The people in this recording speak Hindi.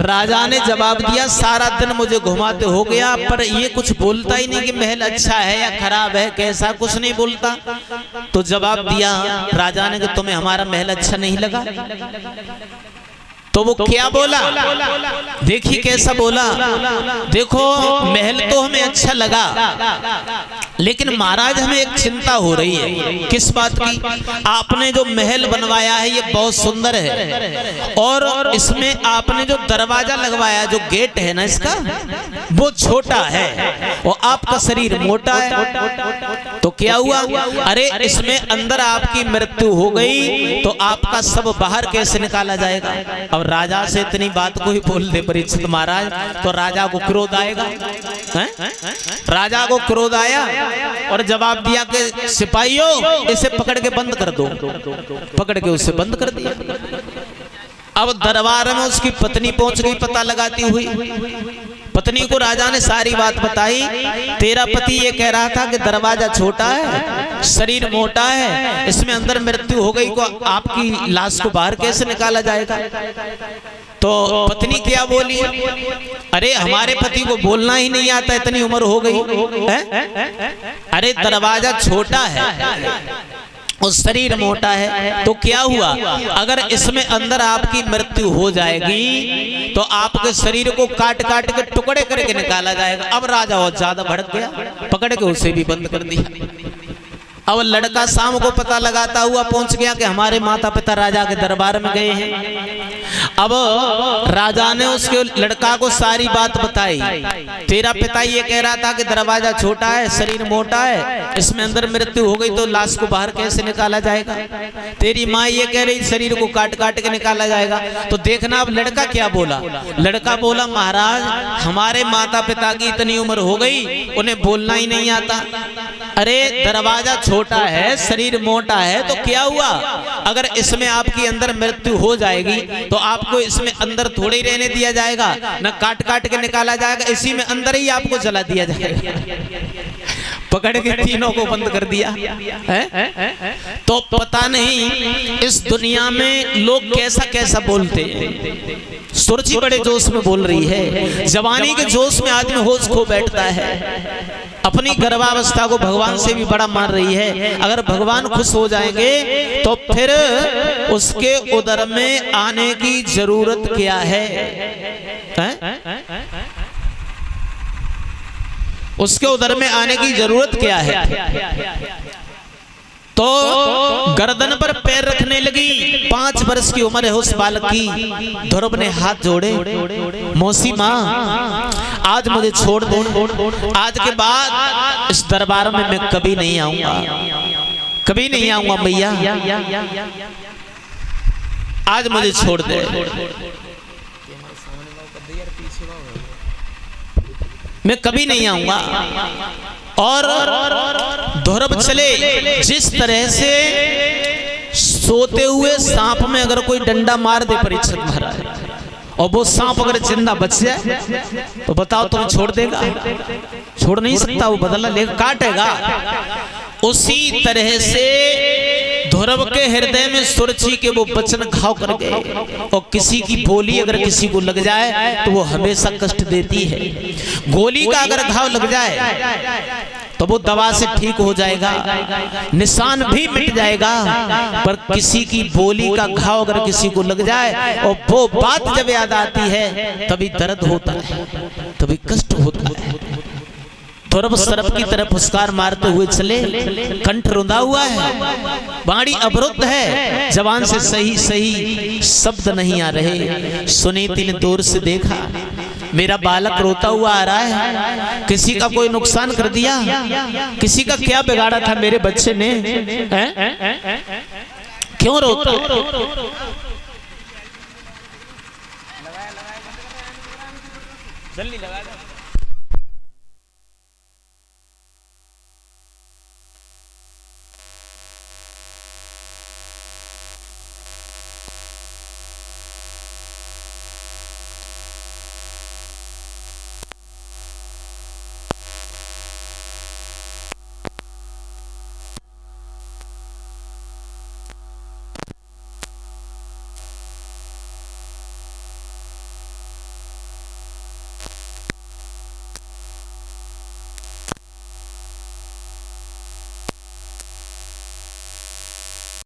राजा ने जवाब दिया, सारा दिन मुझे घुमाते हो गया, पर ये कुछ बोलता ही नहीं कि महल अच्छा है या खराब है, कैसा, कुछ नहीं बोलता। तो जवाब दिया राजा ने कि तुम्हें हमारा महल अच्छा नहीं लगा? तो वो क्या बोला, देखिए कैसा बोला। देखो महल तो हमें अच्छा लगा, लेकिन महाराज हमें एक चिंता हो रही है। किस बात की? आपने जो महल बनवाया है ये बहुत सुंदर है, और इसमें आपने जो दरवाजा लगवाया, जो गेट है ना इसका, वो छोटा है, और आपका शरीर मोटा है। तो क्या हुआ? अरे इसमें अंदर आपकी मृत्यु हो गई तो आपका सब बाहर कैसे निकाला जाएगा? अब राजा से इतनी बात कोई बोल दे परीक्षित महाराज, तो राजा को क्रोध आएगा। राजा को क्रोध आया और जवाब दिया कि सिपाहियों इसे पकड़ के बंद कर दो। पकड़ के उसे बंद कर दिया। अब दरबार में उसकी पत्नी पहुंच गई पता लगाती हुई। पत्नी को राजा ने सारी बात बताई, तेरा पति ये कह रहा था कि दरवाजा छोटा है, शरीर मोटा है, इसमें अंदर मृत्यु हो गई, को आपकी लाश को बाहर कैसे निकाला जाएगा? तो पत्नी क्या बोली, अरे हमारे पति को बोलना ही नहीं आता, इतनी उम्र हो गई है? अरे दरवाजा छोटा है और शरीर मोटा है, तो क्या हुआ? अगर इसमें अंदर आपकी मृत्यु हो जाएगी तो आपके शरीर को काट काट के टुकड़े करके निकाला जाएगा। अब राजा और ज्यादा भड़क गया, पकड़ के उसे भी बंद कर दिया। अब लड़का शाम को पता लगाता हुआ पहुंच गया कि हमारे माता पिता राजा के दरबार में गए हैं। अब राजा ने उसके लड़का को सारी बात बताई, तेरा पिता ये कह रहा था कि दरवाजा छोटा है, शरीर मोटा है, इसमें अंदर मृत्यु हो गई तो लाश को बाहर कैसे निकाला जाएगा? तेरी माँ ये कह रही शरीर को काट काट के निकाला जाएगा। तो देखना अब लड़का क्या बोला। लड़का बोला, महाराज हमारे माता पिता की इतनी उम्र हो गई, उन्हें बोलना ही नहीं आता। अरे दरवाजा छोटा है, शरीर मोटा है, तो क्या हुआ? अगर इसमें आपकी अंदर मृत्यु हो जाएगी तो आपको इसमें अंदर थोड़े ही रहने दिया जाएगा, न काट काट के निकाला जाएगा, इसी में अंदर ही आपको जला दिया जाएगा। पकड़ के तीनों को बंद कर दिया है? तो पता नहीं इस दुनिया में लोग कैसा कैसा बोलते हैं। सुरजी बड़े जोश में बोल रही है, जवानी के जोश में आदमी होश खो बैठता है, अपनी गर्भावस्था को भगवान से भी बड़ा मान रही है। अगर भगवान खुश हो जाएंगे तो फिर उसके उदर में आने की जरूरत क्या है? उसके उदर में आने की जरूरत क्या है? तो गर्दन पर पैर रखने लगी। 5 वर्ष की उम्र है उस बालक की। ध्रुव ने हाथ जोड़े, मौसी माँ आज मुझे छोड़ दो, आज के बाद इस दरबार में मैं कभी नहीं आऊंगा, कभी नहीं आऊंगा भैया, आज मुझे छोड़ दे, मैं कभी नहीं आऊंगा। और ध्रुव चले। जिस तरह से सोते हुए सांप में अगर कोई डंडा मार दे परीक्षित महाराज, और वो सांप अगर जिंदा बच जाए तो बताओ तुम छोड़ देगा? छोड़ नहीं सकता, वो बदला लेगा, काटेगा। उसी तरह से ध्रुव के हृदय में सुरची के वो वचन घाव कर गए। और किसी की बोली अगर किसी को लग जाए तो वो हमेशा कष्ट देती है। गोली का अगर घाव लग जाए तो वो दवा से ठीक हो जाएगा, निशान भी मिट जाएगा, पर किसी की बोली का घाव अगर किसी को लग जाए और वो बात जब याद आती है तभी दर्द होता है, तभी कष्ट होता है। ध्रुव सर्प की तरफ फुसकार मारते हुए चले, कंठ रुंधा हुआ है, वाणी अवरुद्ध है, जवान से सही सही शब्द नहीं आ रहे। सुनीति ने दूर से देखा, मेरा बालक रोता हुआ आ रहा है, किसी का कोई नुकसान कर दिया, किसी का क्या बिगाड़ा था मेरे बच्चे ने, क्यों रोता? जल्दी लगा दो।